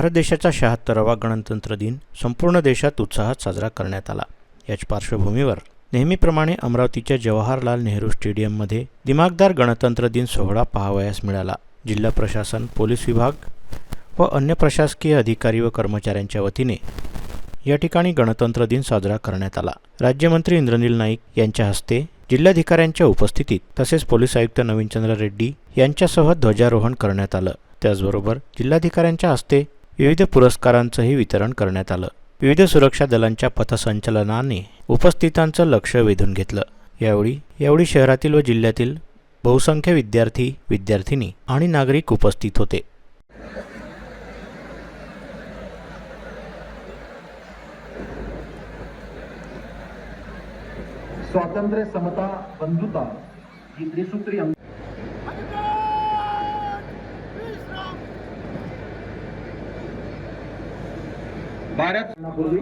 भारत देशाचा 76वा गणतंत्र दिन संपूर्ण देशात उत्साहात साजरा करण्यात आला। याच पार्श्वभूमीवर नेहमीप्रमाणे अमरावतीच्या जवाहरलाल नेहरू स्टेडियममध्ये दिमागदार गणतंत्र दिन सोहळा पाहावयास मिळाला। जिल्हा प्रशासन, पोलीस विभाग व अन्य प्रशासकीय अधिकारी व कर्मचाऱ्यांच्या वतीने या ठिकाणी गणतंत्र दिन साजरा करण्यात आला। राज्यमंत्री इंद्रनील नाईक यांच्या हस्ते, जिल्हाधिकाऱ्यांच्या उपस्थितीत तसेच पोलीस आयुक्त नवीनचंद्र रेड्डी यांच्यासह ध्वजारोहण करण्यात आलं। त्याचबरोबर जिल्हाधिकाऱ्यांच्या हस्ते विविध पुरस्कारांचंही वितरण करण्यात आलं। विविध सुरक्षा दलांच्या पथसंचलनाने उपस्थितांचं लक्ष वेधून घेतलं। यावेळी शहरातील व जिल्ह्यातील बहुसंख्य विद्यार्थी, विद्यार्थिनी आणि नागरिक उपस्थित होते। स्वातंत्र्य, समता, बंधुता ही त्रिसूत्री भारतापूर्वी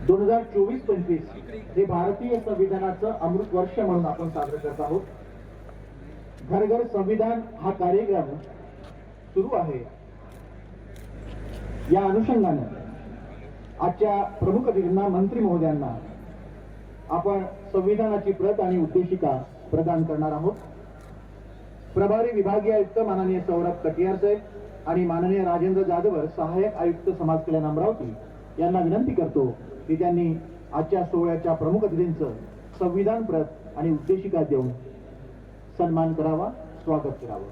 2024-25 हे भारतीय संविधानाचं अमृत वर्ष म्हणून आपण साजरं करत आहोत। घर घर संविधान हा कार्यक्रम सुरू आहे। या अनुषंगाने आजच्या प्रमुख अतिथींना, मंत्री महोदयांना आपण संविधानाची प्रत आणि उद्देशिका प्रदान करणार आहोत। प्रभारी विभागीय आयुक्त माननीय सौरभ कटियार साहेब आणि माननीय राजेंद्र जाधवर, सहाय्यक आयुक्त समाज कल्याण अमरावती यांना विनंती करतो की त्यांनी आजच्या सोहळ्याच्या प्रमुख अतिथींचं संविधान प्रत आणि उद्देशिका देऊन सन्मान करावा, स्वागत करावं।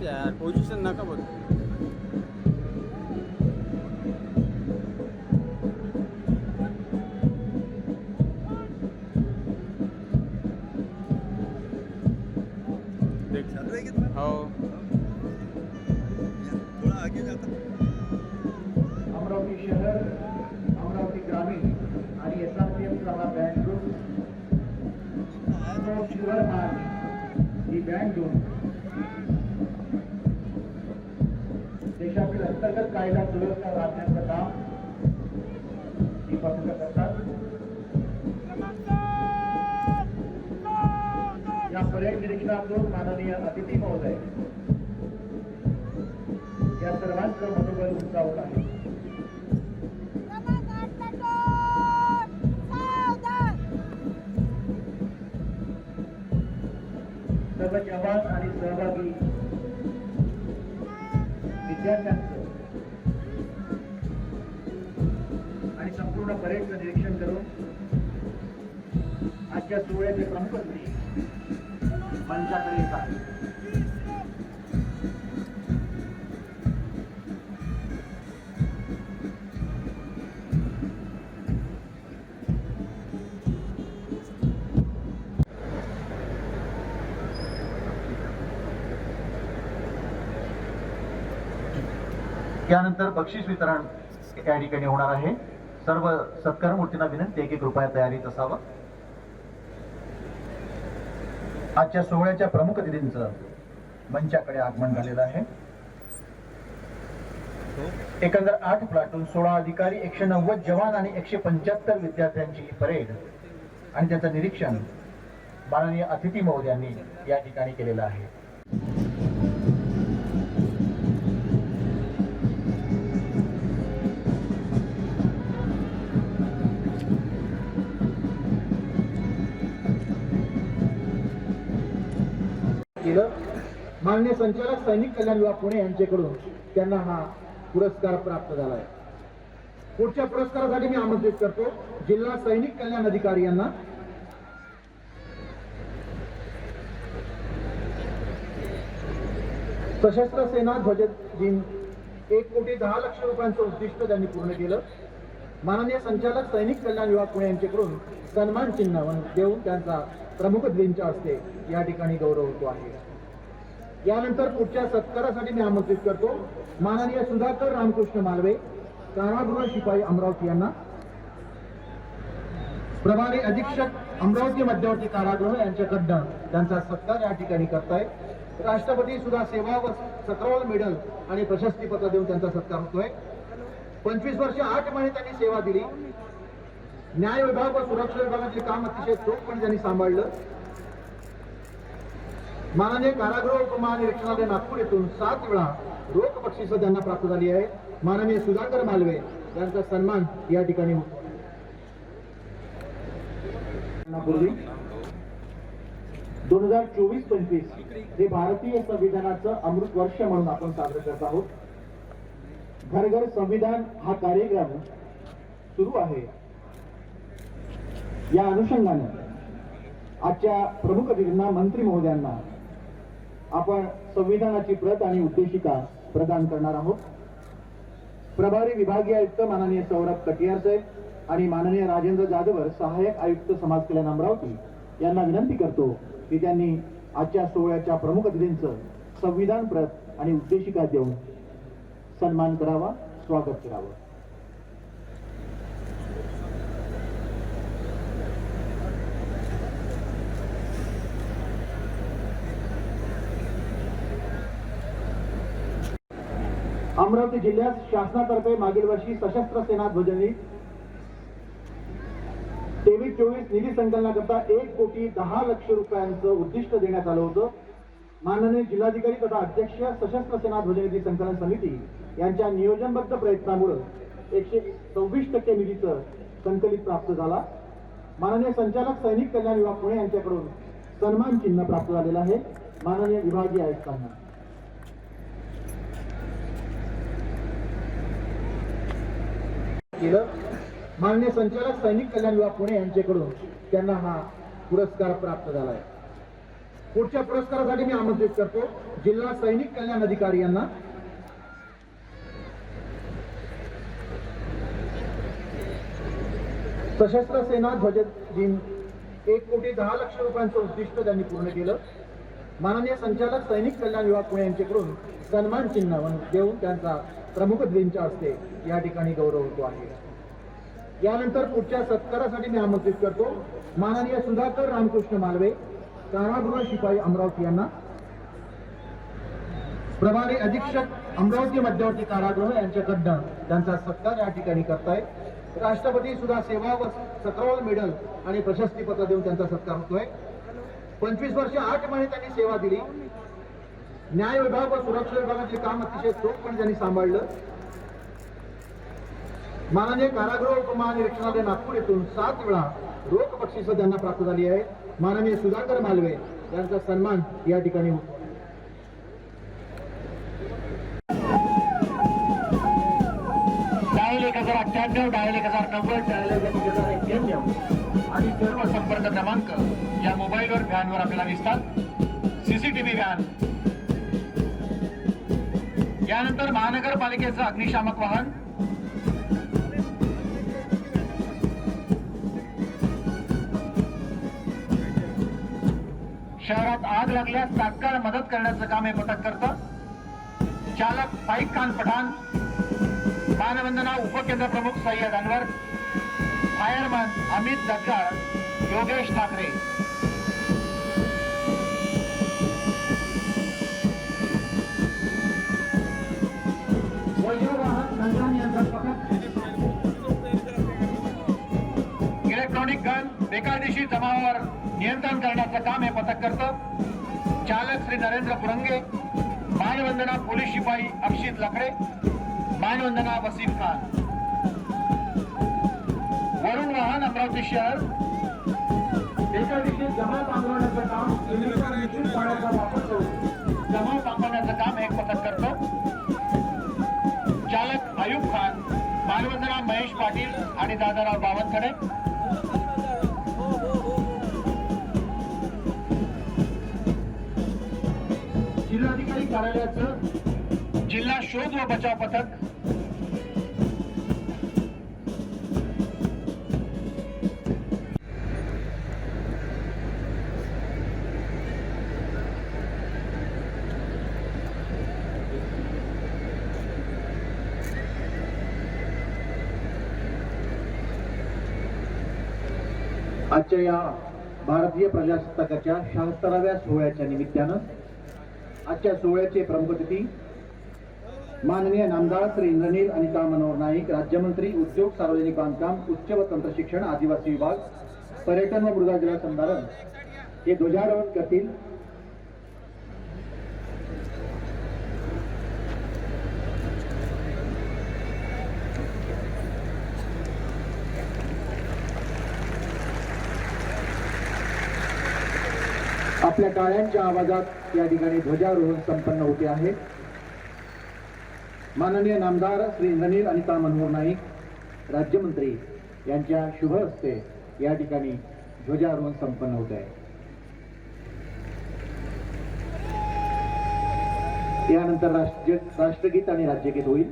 यार पोजीशन नका बघ। हो, थोड़ा आगे जाता। अमरावती शहर, अमरावती ग्रामीण आणि SRPF चा बँड ग्रुप शिवर मार्च ही बँड घेऊन देशातील अंतर्गत कायदा सुव्यवस्था राखण्याचं काम ही पथकं करतात। या परेड निरीक्षणातून माननीय अतिथी महोदय या सर्वांचं मनोबल उंचावत आहे। सर्व जवान आणि सहभागी विद्यार्थ्यांचं आणि संपूर्ण परेडचं निरीक्षण करून आजच्या सोहळ्याचे प्रमुख अतिथी मंचाकडे येत आहेत। यानंतर बक्षीस वितरण या ठिकाणी होणार आहे। सर्व सत्कार मूर्तींना विनंती आहे की कृपया तयारीत असावं। आजच्या सोहळ्याच्या प्रमुख अतिथींचं मंचाकडे आगमन झालेलं आहे। एकंदर 8 प्लाटून, 16 अधिकारी, 190 जवान आणि 175 विद्यार्थ्यांची परेड आणि त्याचं निरीक्षण माननीय अतिथी महोदयांनी या ठिकाणी केलेलं आहे। माननीय संचालक सैनिक कल्याण विभाग पुणे यांच्याकडून त्यांना हा पुरस्कार प्राप्त झाला आहे। पुढच्या पुरस्कारासाठी मी आमंत्रित करतो जिल्हा सैनिक कल्याण अधिकारी यांना। सशस्त्र सेना ध्वज दिन 1,10,00,000 रुपयांचं उद्दिष्ट त्यांनी पूर्ण केलं। माननीय संचालक सैनिक कल्याण विभाग पुणे यांच्याकडून सन्मान चिन्ह देऊन त्यांचा प्रमुख अतिथींच्या हस्ते या ठिकाणी गौरव होतो आहे। यानंतर पुढच्या सत्कारासाठी मी आमंत्रित करतो माननीय सुधाकर रामकृष्ण मालवे, कारागृह शिपाई अमरावती यांना। प्रभारी अधीक्षक अमरावती मध्यवर्ती कारागृह यांच्याकडनं त्यांचा सत्कार या ठिकाणी करताय. राष्ट्रपती सुद्धा सेवा व सक्रोल मेडल आणि प्रशस्ती पत्र देऊन त्यांचा सत्कार होतोय. 25 वर्ष 8 महिने त्यांनी सेवा दिली. न्याय विभाग व सुरक्षा विभागाचे काम अतिशय चोखपणे त्यांनी सांभाळलं. माननीय कारागृह उपमहानिरीक्षणालय नागपूर येथून 7 वेळा रोख बक्षिसं त्यांना प्राप्त झाली आहे. माननीय सुधाकर मालवे यांचा सन्मान या ठिकाणी होतो. 2024-25 हे भारतीय संविधानाचं अमृत वर्ष म्हणून आपण साजरं करत आहोत. घर घर संविधान हा कार्यक्रम सुरू आहे. या अनुषंगाने आजच्या प्रमुख अतिथींना मंत्री महोदयांना आपण संविधानाची प्रत आणि उद्देशिका प्रदान करणार आहोत. प्रभारी विभागीय आयुक्त माननीय सौरभ कटियार साहेब आणि माननीय राजेंद्र जाधवर सहाय्यक आयुक्त समाज कल्याण अमरावती यांना विनंती करतो की त्यांनी आजच्या सोहळ्याच्या प्रमुख अतिथींचं संविधान प्रत आणि उद्देशिका देऊन सन्मान करावा, स्वागत करावं. अमरावती जिल्ह्यात शासनातर्फे मागील वर्षी सशस्त्र सेना ध्वजनी 23-24 निधी संकलनाकरता 1,10,00,000 रुपयांचं उद्दिष्ट देण्यात आलं होतं. माननीय जिल्हाधिकारी तथा अध्यक्ष सशस्त्र सेना ध्वजनिधी संकलन समिती यांच्या नियोजनबद्ध प्रयत्नामुळे 126% निधीचं संकलित प्राप्त झाला. माननीय संचालक सैनिक कल्याण विभाग पुणे यांच्याकडून सन्मान चिन्ह प्राप्त झालेलं आहे. माननीय विभागीय आयुक्तांना केलं. माननीय संचालक सैनिक कल्याण विभाग पुणे यांच्याकडून त्यांना हा पुरस्कार प्राप्त झाला आहे. पुढच्या पुरस्कारासाठी मी आमंत्रित करतो जिल्हा सैनिक कल्याण अधिकारी यांना. सशस्त्र सेना ध्वज दिन 1,10,00,000 रुपयांचं उद्दिष्ट त्यांनी पूर्ण केलं. माननीय संचालक सैनिक कल्याण विभाग पुणे यांच्याकडून सन्मान चिन्ह देऊन त्यांचा प्रमुख अतिथींच्या हस्ते या ठिकाणी गौरव होतो आहे. यानंतर पुढच्या सत्कारासाठी मी आमंत्रित करतो माननीय सुधाकर रामकृष्ण मालवे, कारागृह शिपाई अमरावती यांना. प्रभारी अधीक्षक अमरावती मध्यवर्ती कारागृह यांच्याकडनं त्यांचा सत्कार या ठिकाणी करताय. राष्ट्रपती सुद्धा सेवा व सक्रोल मेडल आणि प्रशस्ती पत्र देऊन त्यांचा सत्कार होतोय. 25 वर्ष 8 महिने त्यांनी सेवा दिली. न्याय विभाग व सुरक्षा विभागाचे काम अतिशय चोखपणे त्यांनी सांभाळलं. माननीय कारागृह उपमहानिरीक्षणालय नागपूर येथून 7 वेळा रोख बक्षिसं त्यांना प्राप्त झाली आहे. माननीय सुधाकर मालवे यांचा सन्मान या ठिकाणी होतो. डायल 1098, डायल 1090, डायल 1091 आणि सर्व संपर्क क्रमांक या मोबाईलवर व्हॅनवर आपल्याला दिसतात. CCTV van. यानंतर महानगरपालिकेचं अग्निशामक वाहन, शहरात आग लागल्यास तात्काळ मदत करण्याचं काम हे पथक करतं. चालक फाईक खान पठाण, मानवंदना उपकेंद्र प्रमुख Sayyad Anwar, fireman Amit Jaggal, Yogesh Thakare. Electronic gun बेकायदेशीर जमावावर नियंत्रण करण्याचं काम हे पथक करतं. चालक श्री नरेंद्र पुरंगे, मानवंदना पोलीस शिपाई अक्षित लकडे, मानवंदना वसीम खान. वरुण वाहन अमरावती शहर. बेकायदेशीर जमाव थांबवण्याचं काम, पाण्याचा वापर करून जमाव थांबवण्याचं काम हे पथक करतं. चालक अयूब खान, मानवंदना महेश पाटील आणि दादाराव बावनकडे. जिल्हाधिकारी कार्यालयाचं जिल्हा शोध व बचाव पथक. आजच्या या भारतीय प्रजासत्ताकाच्या 76व्या सोहळ्याच्या निमित्तानं आजच्या सोहळ्याचे प्रमुख अतिथी माननीय नामदार श्री इंद्रनील अनिता मनोहर नाईक, राज्यमंत्री उद्योग, सार्वजनिक बांधकाम, उच्च व तंत्र शिक्षण, आदिवासी विभाग, पर्यटन व मृदा जलसंधारण हे ध्वजारोहण करतील. आपल्या टाळ्यांच्या आवाजात या ठिकाणी ध्वजारोहण संपन्न होते आहे. माननीय नामदार श्री इंद्रनील अनिता मनोहर नाईक, राज्यमंत्री यांच्या शुभ हस्ते या ठिकाणी ध्वजारोहण संपन्न होत आहे. यानंतर राष्ट्रगीत आणि राज्यगीत होईल.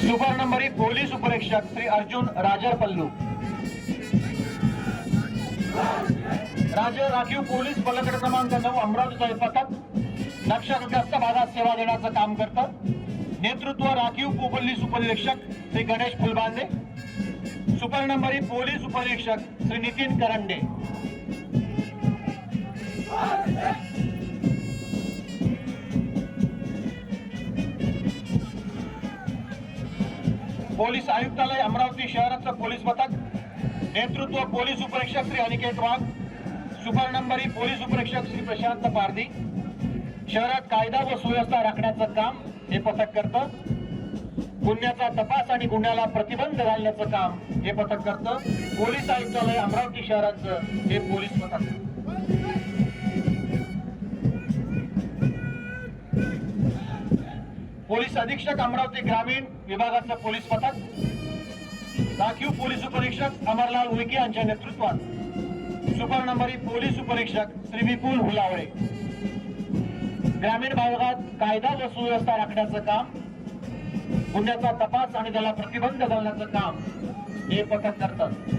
सुपर नंबरी पोलीस उपरीक्षक श्री अर्जुन राजरपल्लू, राज्य राखीव पोलीस बलगट क्रमांक 9 अमरावतीचा हे पथक नक्षलग्रस्त भागात सेवा देण्याचं काम करतं. नेतृत्व राखीव पोलीस उपनिरीक्षक श्री गणेश फुलबांदे, सुपर नंबरी पोलीस उपनिरीक्षक श्री नितीन करंडे. पोलीस आयुक्तालय अमरावती शहराचं पोलीस पथक, नेतृत्व पोलीस उपरीक्षक श्री अनिकेत वाघ, सुपर नंबरी पोलीस उपरीक्षक श्री प्रशांत पारधी. शहरात कायदा व सुव्यवस्था राखण्याचं काम हे पथक करतं. गुन्ह्याचा तपास आणि गुन्ह्याला प्रतिबंध घालण्याचं काम हे पथक करतं. पोलीस आयुक्तालय अमरावती शहराचं हे पोलीस पथक. पोलीस अधीक्षक अमरावती ग्रामीण विभागाचं पोलीस पथक, राखीव पोलीस उपरीक्षक अमरलाल उईके यांच्या नेतृत्वात सुपर नंबरी पोलीस उपरीक्षक श्री विपुल हुलावळे. ग्रामीण भागात कायदा व सुव्यवस्था राखण्याचं काम, गुन्ह्याचा तपास आणि त्याला प्रतिबंध घालण्याचं काम हे पथक करतात.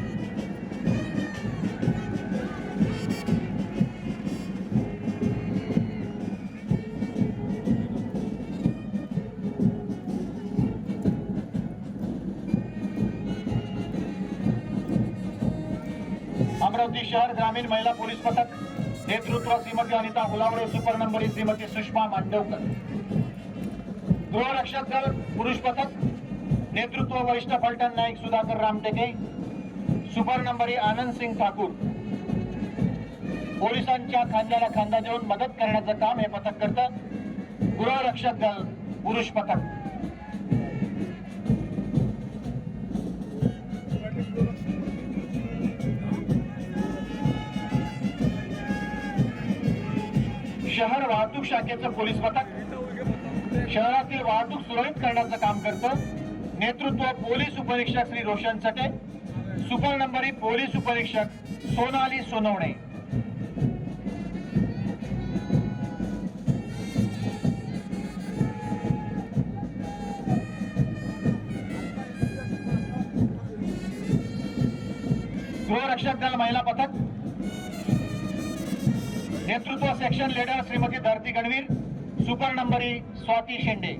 अमरावती शहर ग्रामीण महिला पोलीस पथक, नेतृत्व श्रीमती अनिता हुलावळे, सुपर नंबरी श्रीमती सुषमा मांडवकर. गृहरक्षक दल पुरुष पथक, नेतृत्व वरिष्ठ फलटण नाईक सुधाकर रामटेके, सुपर नंबरी आनंद सिंग ठाकूर. पोलिसांच्या खांद्याला खांदा देऊन मदत करण्याचं काम हे पथक करतं. गृहरक्षक दल पुरुष पथक. शहर वाहतूक शाखेचं पोलीस पथक, शहरातील वाहतूक सुरळीत करण्याचं काम करतं. नेतृत्व पोलीस उपनिरीक्षक श्री रोशन चटे, सुपर नंबरी पोलीस उपनिरीक्षक सोनाली सोनवणे. गृहरक्षक दल महिला पथक, नेतृत्व सेक्शन लीडर श्रीमती धरती गणवीर, सुपर नंबरी स्वाती शेंडे.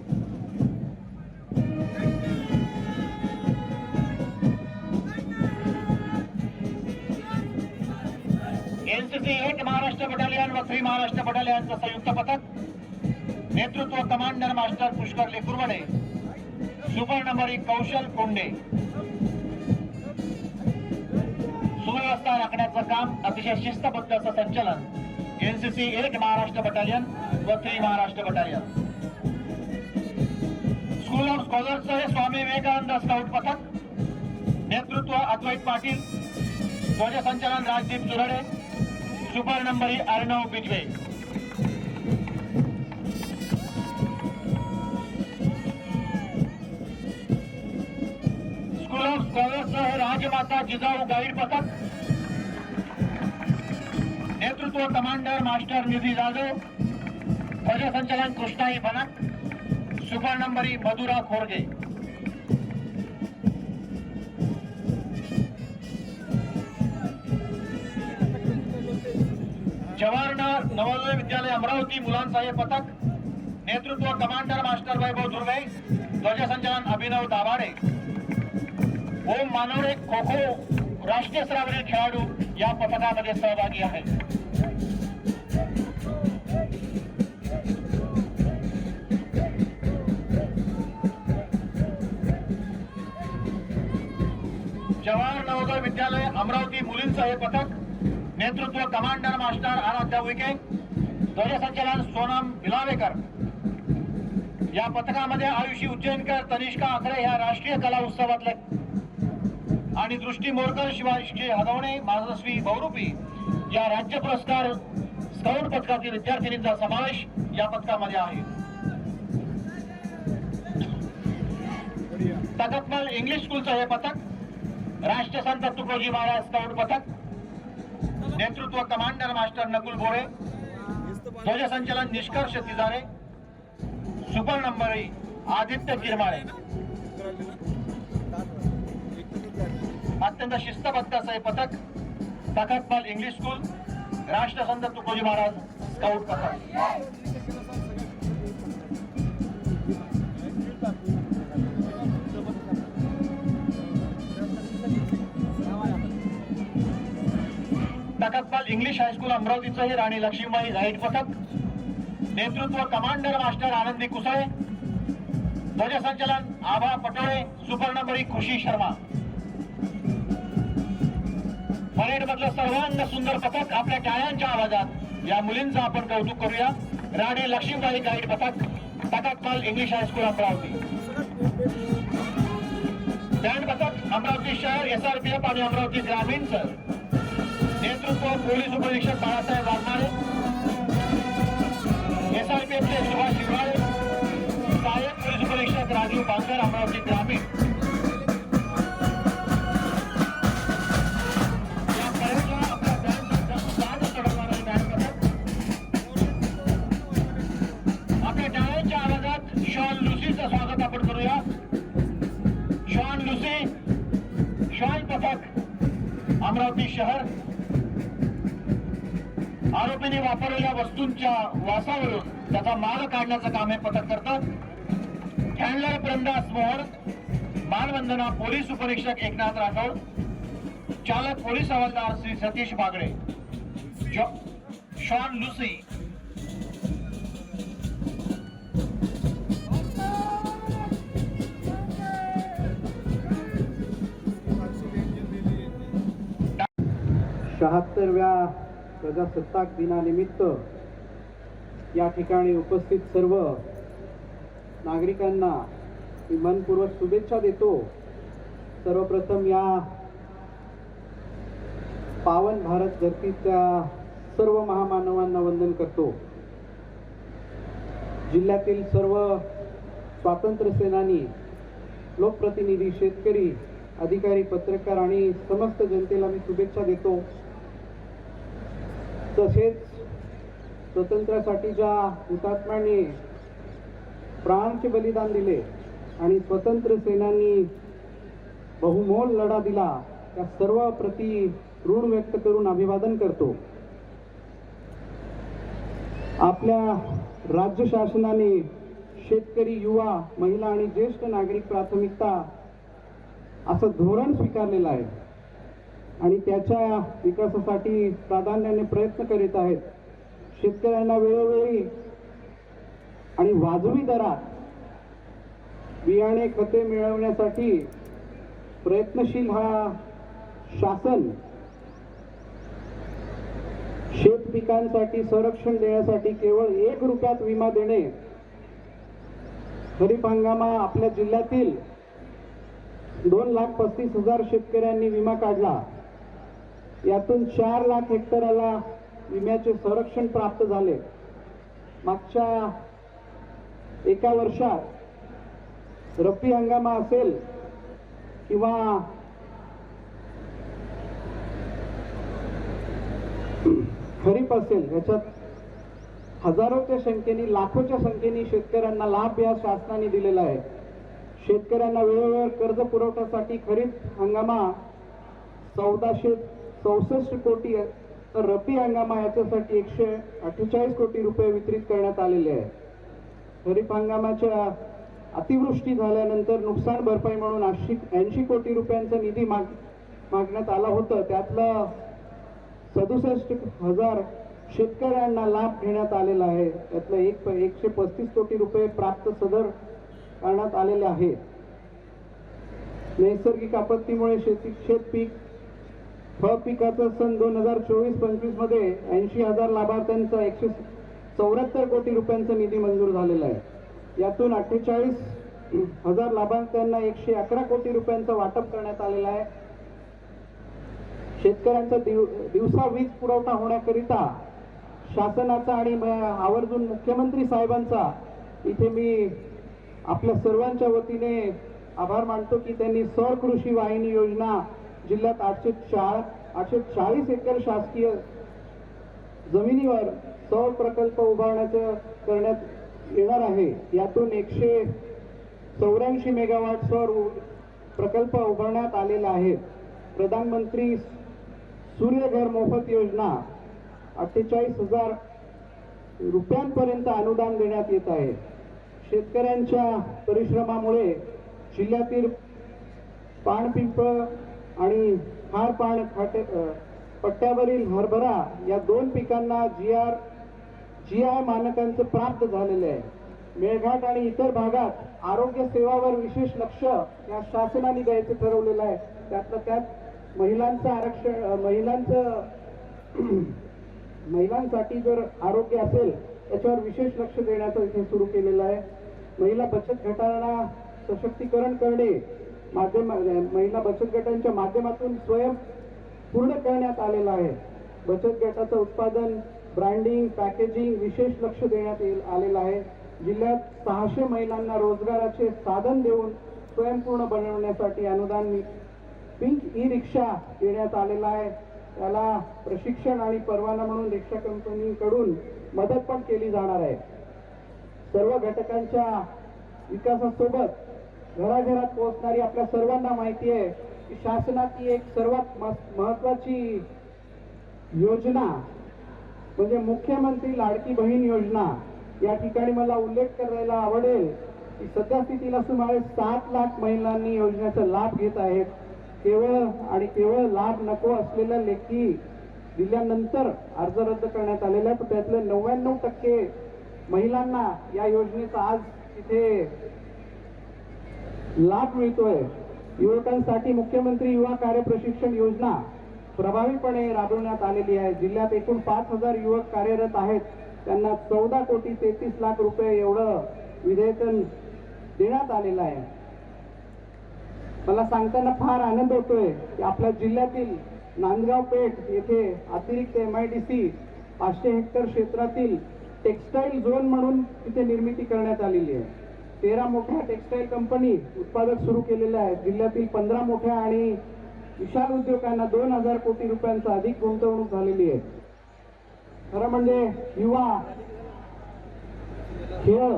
एनसीसी 8 महाराष्ट्र बटालियन व 3 महाराष्ट्र बटालियनचं संयुक्त पथक, नेतृत्व कमांडर मास्टर पुष्कर लेकुरवडे, सुपर नंबरी कौशल कोंडे. सुव्यवस्था राखण्याचं काम अतिशय शिस्तबद्ध असं संचलन एनसीसी 8 महाराष्ट्र बटालियन व 3 महाराष्ट्र बटालियन. स्कूल ऑफ स्कॉलर्सचं हे स्वामी विवेकानंद स्काउट पथक, नेतृत्व अद्वैत पाटील, ध्वजसंचलन राजदीप सुरडे, सुपर नंबरी अर्णव बिजवे. स्कूल ऑफ स्कॉलर्सचं हे राजमाता जिजाऊ गाईड पथक, नेतृत्व कमांडर मास्टर निधी जाधव, ध्वजसंचलन कृष्णाई बनक, सुपर नंबरी मधुरा खोरगे. जवाहर नवोदय विद्यालय अमरावती मुलांचा हे पथक, नेतृत्व कमांडर मास्टर वैभव धुर्वे, ध्वजसंचलन अभिनव दाभाडे. ओम मानवडे खो खो राष्ट्रीय स्तरावरील खेळाडू या पथकामध्ये सहभागी आहेत. जवाहर नवोदय विद्यालय अमरावती मुलींचं हे पथक, नेतृत्व कमांडर मास्टर आराध्या उईके, ध्वजसंचलन सोनम भिलावेकर. या पथकामध्ये आयुषी उज्जैनकर, तनिष्का आखरे ह्या राष्ट्रीय कला उत्सवातले आणि दृष्टी मोरकर, शिवाजी हगवणे, माधवी बहुरूपी या राज्य पुरस्कार स्काउट पथकातील विद्यार्थिनींचा समावेश या पथकामध्ये आहे. तकतमल इंग्लिश स्कूलचं हे पथक, राष्ट्रसंत तुकोजी महाराज स्काउट पथक, नेतृत्व कमांडर मास्टर नकुल बोरे, ध्वजसंचलन निष्कर्ष तिजारे, सुपर नंबरी आदित्य गिरमाळे. अत्यंत शिस्तबद्ध असं हे पथक तकतमल इंग्लिश स्कूल, राष्ट्रसंत तुकोजी महाराज स्काउट पथक. तकतमल इंग्लिश हायस्कूल अमरावतीचं हे राणी लक्ष्मीबाई गाईड पथक, नेतृत्व कमांडर मास्टर आनंदी कुसळे, ध्वजसंचलन आभा पटोळे, सुपर नंबरी खुशी शर्मा. परेड मधलं सर्वांग सुंदर पथक आपल्या टाळ्यांच्या आवाजात या मुलींचं आपण कौतुक करूया. राणी लक्ष्मीबाई गाईड पथक, तकतमल इंग्लिश हायस्कूल अमरावती. बँड पथक अमरावती शहर एसआरपीएफ आणि अमरावती ग्रामीणचं, नेतृत्व पोलीस उपनिरीक्षक बाळासाहेब वाघमारे, एसआरपीएफचे सुभाष शिवाळे, सहाय्यक पोलीस उपनिरीक्षक राजीव बांगर, अमरावती ग्रामीण. या परेडला आपल्या बँड चढवणारे बँड पथक, आपल्या टाळ्यांच्या आवाजात शॉन लुसीचं स्वागत आपण करूया. शॉन लुसी शॉन पथक अमरावती शहर. आरोपीने वापरलेल्या वस्तूंच्या वासावरून त्याचा माल काढण्याचं काम हे पथक करतं. हँडलर ब्रंदास मोहन, मानवंदना पोलीस उपनिरीक्षक एकनाथ राठोड, चालक पोलीस हवालदार श्री सतीश बागडे. Shawn Lucy. शहात्तरव्या प्रजासत्ताक दिनानिमित्त या ठिकाणी उपस्थित सर्व नागरिकांना मी मनपूर्वक शुभेच्छा देतो. सर्वप्रथम या पावन भारत धरतीच्या सर्व महामानवांना वंदन करतो. जिल्ह्यातील सर्व स्वातंत्र्य सेनानी, लोकप्रतिनिधी, शेतकरी, अधिकारी, पत्रकार आणि समस्त जनतेला मी शुभेच्छा देतो. तसेच स्वातंत्र्यासाठीच्या हुतात्म्यांनी प्राणांचे बलिदान दिले आणि स्वतंत्र सेनानी बहुमोल लढा दिला, त्या सर्व प्रती ऋण व्यक्त करून अभिवादन करतो. आपल्या राज्य शासनाने शेतकरी, युवा, महिला आणि ज्येष्ठ नागरिक प्राथमिकता असं धोरण स्वीकारलेलं आहे आणि त्याच्या विकासासाठी प्राधान्याने प्रयत्न करीत आहेत. शेतकऱ्यांना वेळोवेळी आणि वाजवी दरात बियाणे, खते मिळवण्यासाठी प्रयत्नशील हा शासन शेत पिकांसाठी संरक्षण देण्यासाठी केवळ 1 रुपयात विमा देणे, खरीप हंगामा आपल्या जिल्ह्यातील 2,35,000 शेतकऱ्यांनी विमा काढला. यातून 4 लाख हेक्टरला विम्याचे संरक्षण प्राप्त झाले. मागच्या एका वर्षात रब्बी हंगामा असेल किंवा खरीप असेल, याच्यात हजारोच्या संख्येने, लाखोच्या संख्येने शेतकऱ्यांना लाभ या शासनाने दिलेला आहे. शेतकऱ्यांना वेळोवेळ कर्ज पुरवठ्यासाठी खरीप हंगामा 1464 कोटी, तर रब्बी हंगामा याच्यासाठी 148 कोटी रुपये वितरित करण्यात आलेले आहे. खरीप हंगामाच्या अतिवृष्टी झाल्यानंतर नुकसान भरपाई म्हणून 80 कोटी रुपयांचा निधी मागण्यात आला होता. त्यातलं 67,000 शेतकऱ्यांना लाभ घेण्यात आलेला आहे. त्यातलं 135 कोटी रुपये प्राप्त सदर करण्यात आलेले आहेत. नैसर्गिक आपत्तीमुळे शेतपीक, फळ पिकाचा सन 2024-25 मध्ये 80,000 लाभार्थ्यांचा 174 कोटी रुपयांचा निधी मंजूर झालेला आहे. यातून 48,000 लाभार्थ्यांना 111 कोटी रुपयांचं वाटप करण्यात आलेलं आहे. शेतकऱ्यांचा दिवसा वीज पुरवठा होण्याकरिता शासनाचा आणि आवर्जून मुख्यमंत्री साहेबांचा इथे मी आपल्या सर्वांच्या वतीने आभार मानतो की त्यांनी सौर कृषी वाहिनी योजना जिल्ह्यात 840 एकर शासकीय जमिनीवर सौर प्रकल्प उभारण्याचं करण्यात येणार आहे. यातून 184 मेगावॉट सौर प्रकल्प उभारण्यात आलेले आहेत. प्रधानमंत्री सूर्यघर मोफत योजना 48,000 रुपयांपर्यंत अनुदान देण्यात येत आहे. शेतकऱ्यांच्या परिश्रमामुळे जिल्ह्यातील पाणपिंपळ आणि खार पाण पट्ट्यावरील हरभरा या 2 पिकांना GI मानकांचं प्राप्त झालेले आहे. मेळघाट आणि इतर भागात आरोग्य सेवावर विशेष लक्ष या शासनाने द्यायचं ठरवलेलं आहे. त्यातलं त्यात महिलांचं आरक्षण, महिलांसाठी जर आरोग्य असेल त्याच्यावर विशेष लक्ष देण्याचं इथे सुरू केलेलं आहे. महिला बचत गटांना सशक्तीकरण करणे, महिला बचत गटांच्या माध्यमातून स्वयं पूर्ण करण्यात आलेलं आहे. बचत गटाचं उत्पादन, ब्रँडिंग, पॅकेजिंग विशेष लक्ष देण्यात आलेलं आहे. जिल्ह्यात 600 महिलांना रोजगाराचे साधन देऊन स्वयंपूर्ण बनवण्यासाठी अनुदान पिंक ई रिक्षा देण्यात आलेला आहे. त्याला प्रशिक्षण आणि परवाना म्हणून रिक्षा कंपनीकडून मदत पण केली जाणार आहे. सर्व घटकांच्या विकासासोबत घराघरात पोहोचणारी आपल्या सर्वांना माहिती आहे की शासनाची एक सर्वात महत्वाची योजना म्हणजे मुख्यमंत्री लाडकी बहीण योजना. या ठिकाणी मला उल्लेख करायला आवडेल की सध्या स्थितीला सुमारे 7 लाख महिलांनी योजनेचा लाभ घेत आहेत. केवळ लाभ नको असलेल्या लेखी दिल्यानंतर अर्ज रद्द करण्यात आलेला आहे. त्यातले 99% महिलांना या योजनेचा आज तिथे लाभ मिळतोय. युवकांसाठी मुख्यमंत्री युवा कार्य प्रशिक्षण योजना प्रभावीपणे राबवण्यात आलेली आहे. जिल्ह्यात एकूण 5,000 युवक कार्यरत आहेत. त्यांना 14 कोटी 33 लाख रुपये एवढं विधेयकन देण्यात आलेलं आहे. मला सांगताना फार आनंद होतोय की आपल्या जिल्ह्यातील नांदगाव पेठ येथे अतिरिक्त MIDC 500 हेक्टर क्षेत्रातील टेक्सटाईल झोन म्हणून तिथे निर्मिती करण्यात आलेली आहे. 13 मोठ्या टेक्सटाईल कंपनी उत्पादक सुरू केलेल्या आहेत. जिल्ह्यातील 15 मोठ्या आणि विशाल उद्योगांना 2000 कोटी रुपयांचा अधिक गुंतवणूक झालेली आहे. खरं म्हणजे युवा खेळ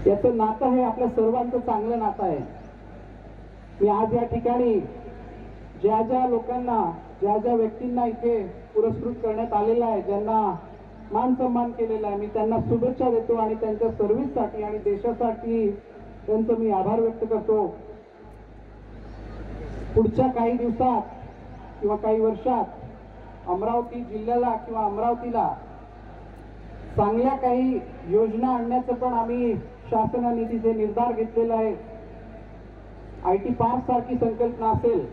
याचं नातं हे आपल्या सर्वांचं चांगलं नातं आहे. मी आज या ठिकाणी ज्या ज्या लोकांना, ज्या ज्या व्यक्तींना इथे पुरस्कृत करण्यात आलेलं आहे, ज्यांना मान सन्मान केलेला आहे, मी त्यांना शुभेच्छा देतो आणि त्यांच्या सर्व्हिससाठी आणि देशासाठी त्यांचं मी आभार व्यक्त करतो. पुढच्या काही दिवसात किंवा काही वर्षात अमरावती जिल्ह्याला किंवा अमरावतीला चांगल्या काही योजना आणण्याचं पण आम्ही शासनाने तिथे निर्धार घेतलेला आहे. IT पार्क सारखी संकल्पना असेल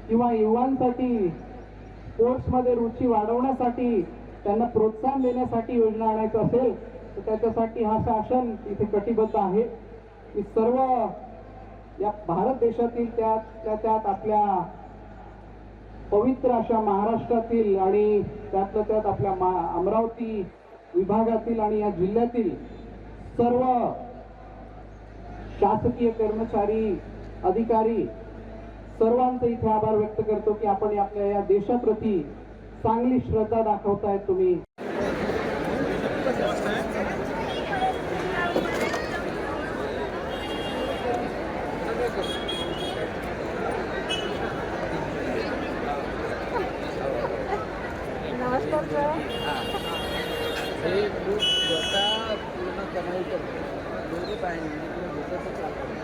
किंवा युवांसाठी स्पोर्ट्समध्ये रुची वाढवण्यासाठी, त्यांना प्रोत्साहन देण्यासाठी योजना आणायचं असेल तर त्याच्यासाठी हा शासन इथे कटिबद्ध आहे. की सर्व या भारत देशातील त्यात आपल्या पवित्र अशा महाराष्ट्रातील आणि त्यातल्या त्यात आपल्या अमरावती विभागातील आणि या जिल्ह्यातील सर्व शासकीय कर्मचारी, अधिकारी सर्वांचं इथे आभार व्यक्त करतो की आपण आपल्या या देशाप्रती चांगली श्रद्धा दाखवतायत तुम्ही. नमस्कार सर. हे ग्रुप स्वतः पूर्ण कमाई करतो. दोघे पाहिजे